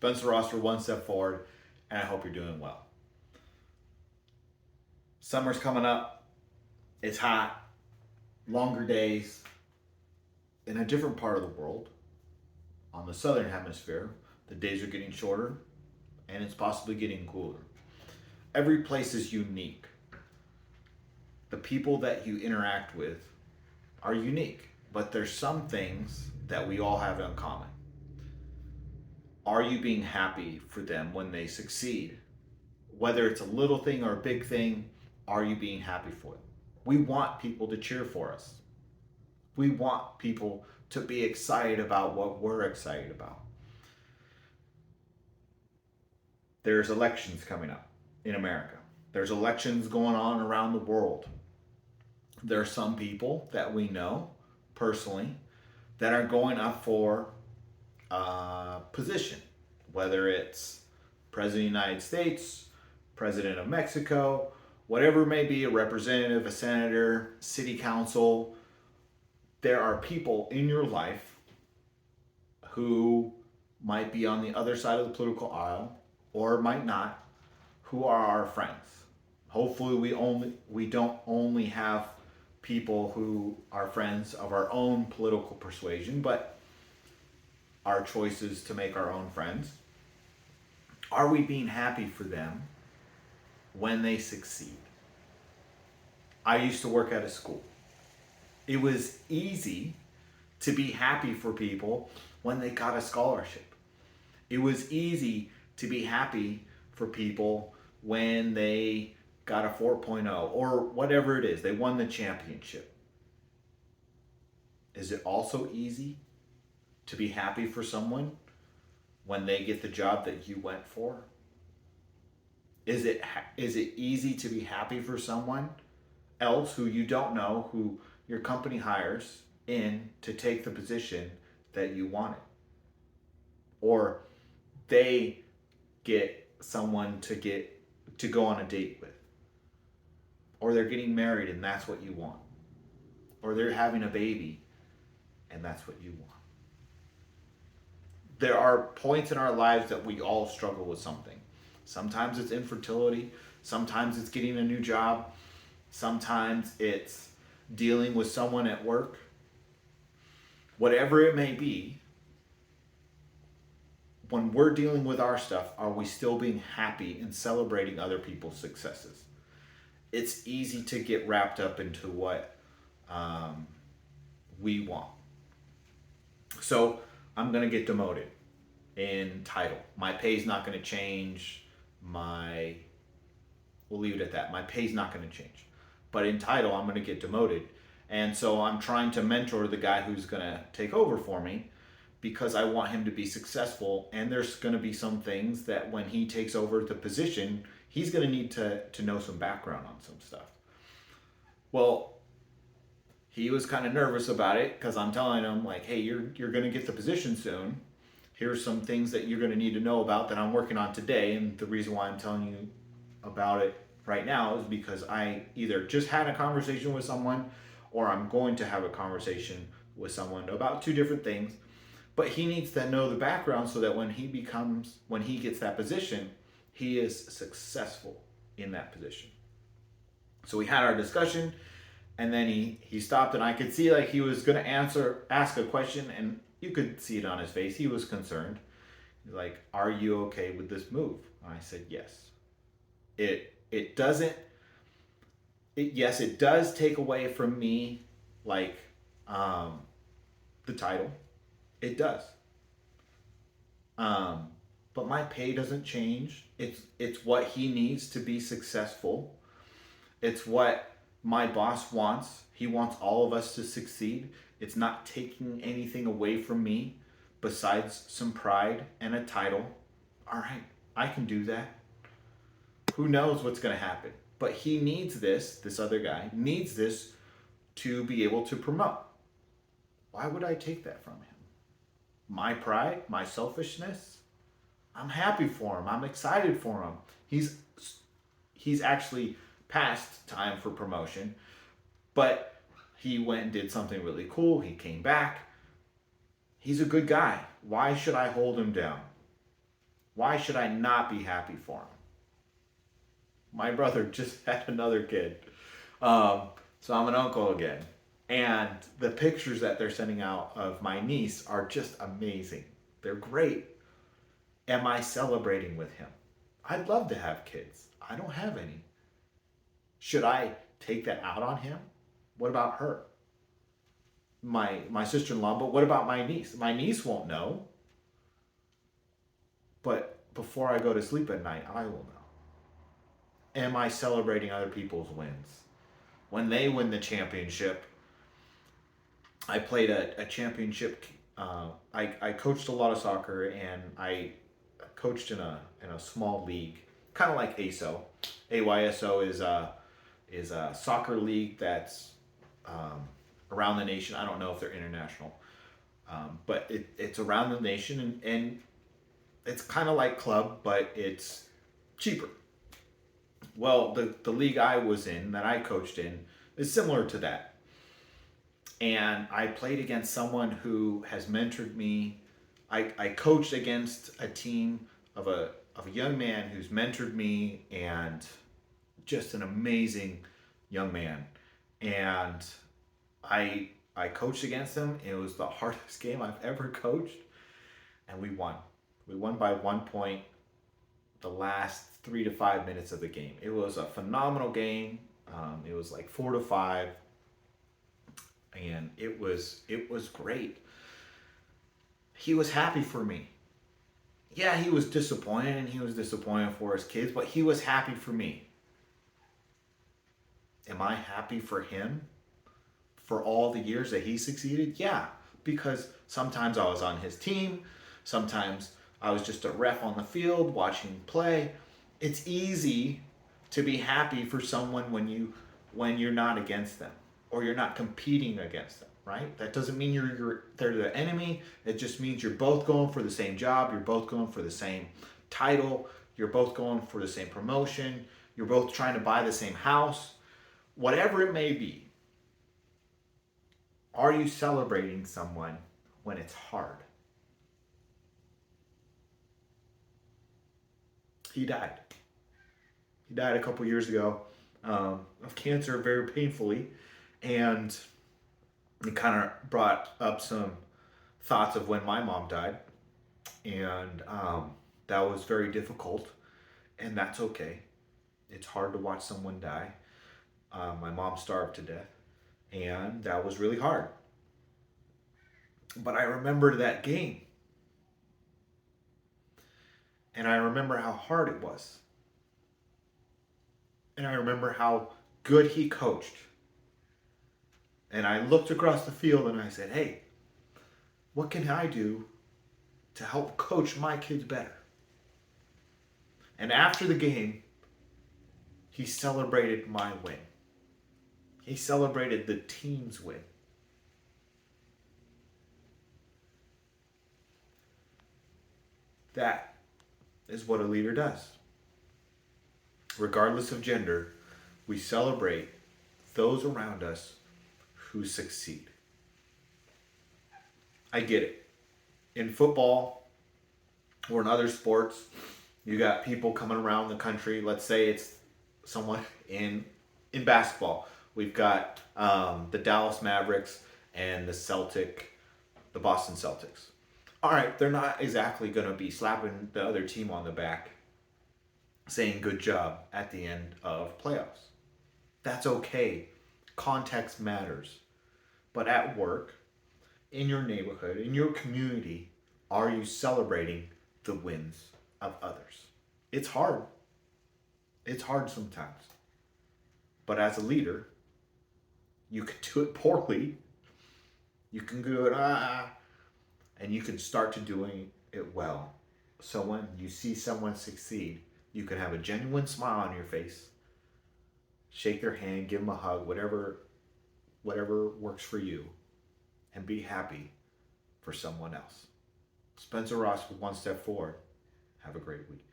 Spencer Ross for One Step Forward, and I hope you're doing well. Summer's coming up. It's hot. Longer days. In a different part of the world, on the southern hemisphere, the days are getting shorter and it's possibly getting cooler. Every place is unique. The people that you interact with are unique, but there's some things that we all have in common. Are you being happy for them when they succeed? Whether it's a little thing or a big thing, are you being happy for them? We want people to cheer for us. We want people to be excited about what we're excited about. There's elections coming up in America. There's elections going on around the world. There are some people that we know personally that are going up for a position, whether it's President of the United States, President of Mexico, whatever it may be, a representative, a senator, city council. There are people in your life who might be on the other side of the political aisle or might not, who are our friends. Hopefully we don't only have people who are friends of our own political persuasion, but our choices to make our own friends. Are we being happy for them when they succeed? I used to work at a school. It was easy to be happy for people when they got a scholarship. It was easy to be happy for people when they got a 4.0 or whatever it is. They won the championship. Is it also easy to be happy for someone when they get the job that you went for? Is it easy to be happy for someone else who you don't know, who your company hires in to take the position that you wanted? Or they get someone to go on a date with. Or they're getting married and that's what you want. Or they're having a baby and that's what you want. There are points in our lives that we all struggle with something. Sometimes it's infertility, sometimes it's getting a new job, sometimes it's dealing with someone at work. Whatever it may be, when we're dealing with our stuff, are we still being happy and celebrating other people's successes? It's easy to get wrapped up into what we want. So I'm going to get demoted in title. My pay's not going to change. We'll leave it at that. My pay's not going to change. But in title, I'm going to get demoted. And so I'm trying to mentor the guy who's going to take over for me because I want him to be successful. And there's going to be some things that when he takes over the position, he's going to need to know some background on some stuff. Well, he was kind of nervous about it because I'm telling him like, hey, you're going to get the position soon. Here's some things that you're going to need to know about that I'm working on today. And the reason why I'm telling you about it right now is because I either just had a conversation with someone or I'm going to have a conversation with someone about two different things. But he needs to know the background so that when he gets that position, he is successful in that position. So we had our discussion and then he stopped and I could see like he was going to ask a question and you could see it on his face. He was concerned. He's like, are you okay with this move? And I said, yes. It does take away from me like the title. It does. But my pay doesn't change. It's what he needs to be successful. It's what my boss wants. He wants all of us to succeed. It's not taking anything away from me besides some pride and a title. All right, I can do that. Who knows what's going to happen? But he needs this other guy needs this to be able to promote. Why would I take that from him? My pride, my selfishness? I'm happy for him. I'm excited for him. He's actually past time for promotion, but he went and did something really cool. He came back. He's a good guy. Why should I hold him down? Why should I not be happy for him? My brother just had another kid. Um, so I'm an uncle again. And the pictures that they're sending out of my niece are just amazing. They're great. Am I celebrating with him? I'd love to have kids. I don't have any. Should I take that out on him? What about her? My sister-in-law, but what about my niece? My niece won't know, but before I go to sleep at night, I will know. Am I celebrating other people's wins? When they win the championship, I played a championship. I coached a lot of soccer, and I coached in a small league, kind of like ASO. AYSO is a soccer league that's um, around the nation. I don't know if they're international, but it's around the nation, and it's kind of like club, but it's cheaper. Well, the league I was in, that I coached in, is similar to that. And I played against someone who has mentored me. I coached against a team of a young man who's mentored me, and just an amazing young man. And I coached against him. It was the hardest game I've ever coached, and we won. We won by 1 point the last 3 to 5 minutes of the game. It was a phenomenal game. It was like 4-5, and it was great. He was happy for me. Yeah, he was disappointed, and he was disappointed for his kids, but he was happy for me. Am I happy for him for all the years that he succeeded? Yeah, because sometimes I was on his team, sometimes I was just a ref on the field watching play. It's easy to be happy for someone when you're not against them, or you're not competing against them, right? That doesn't mean they're the enemy. It just means you're both going for the same job, you're both going for the same title, you're both going for the same promotion, you're both trying to buy the same house. Whatever it may be, are you celebrating someone when it's hard? He died. He died a couple years ago of cancer, very painfully, and it kind of brought up some thoughts of when my mom died, and that was very difficult, and that's okay. It's hard to watch someone die. My mom starved to death, and that was really hard. But I remembered that game, and I remember how hard it was, and I remember how good he coached. And I looked across the field and I said, hey, what can I do to help coach my kids better? And after the game, he celebrated my win. He celebrated the team's win. That is what a leader does. Regardless of gender, we celebrate those around us who succeed. I get it. In football or in other sports, you got people coming around the country. Let's say it's someone in basketball. We've got the Dallas Mavericks and the Boston Celtics. All right, they're not exactly going to be slapping the other team on the back, saying good job at the end of playoffs. That's okay. Context matters. But at work, in your neighborhood, in your community, are you celebrating the wins of others? It's hard. It's hard sometimes. But as a leader, you can do it poorly. You can do it, and you can start to doing it well. So when you see someone succeed, you can have a genuine smile on your face, shake their hand, give them a hug, whatever works for you, and be happy for someone else. Spencer Ross with One Step Forward. Have a great week.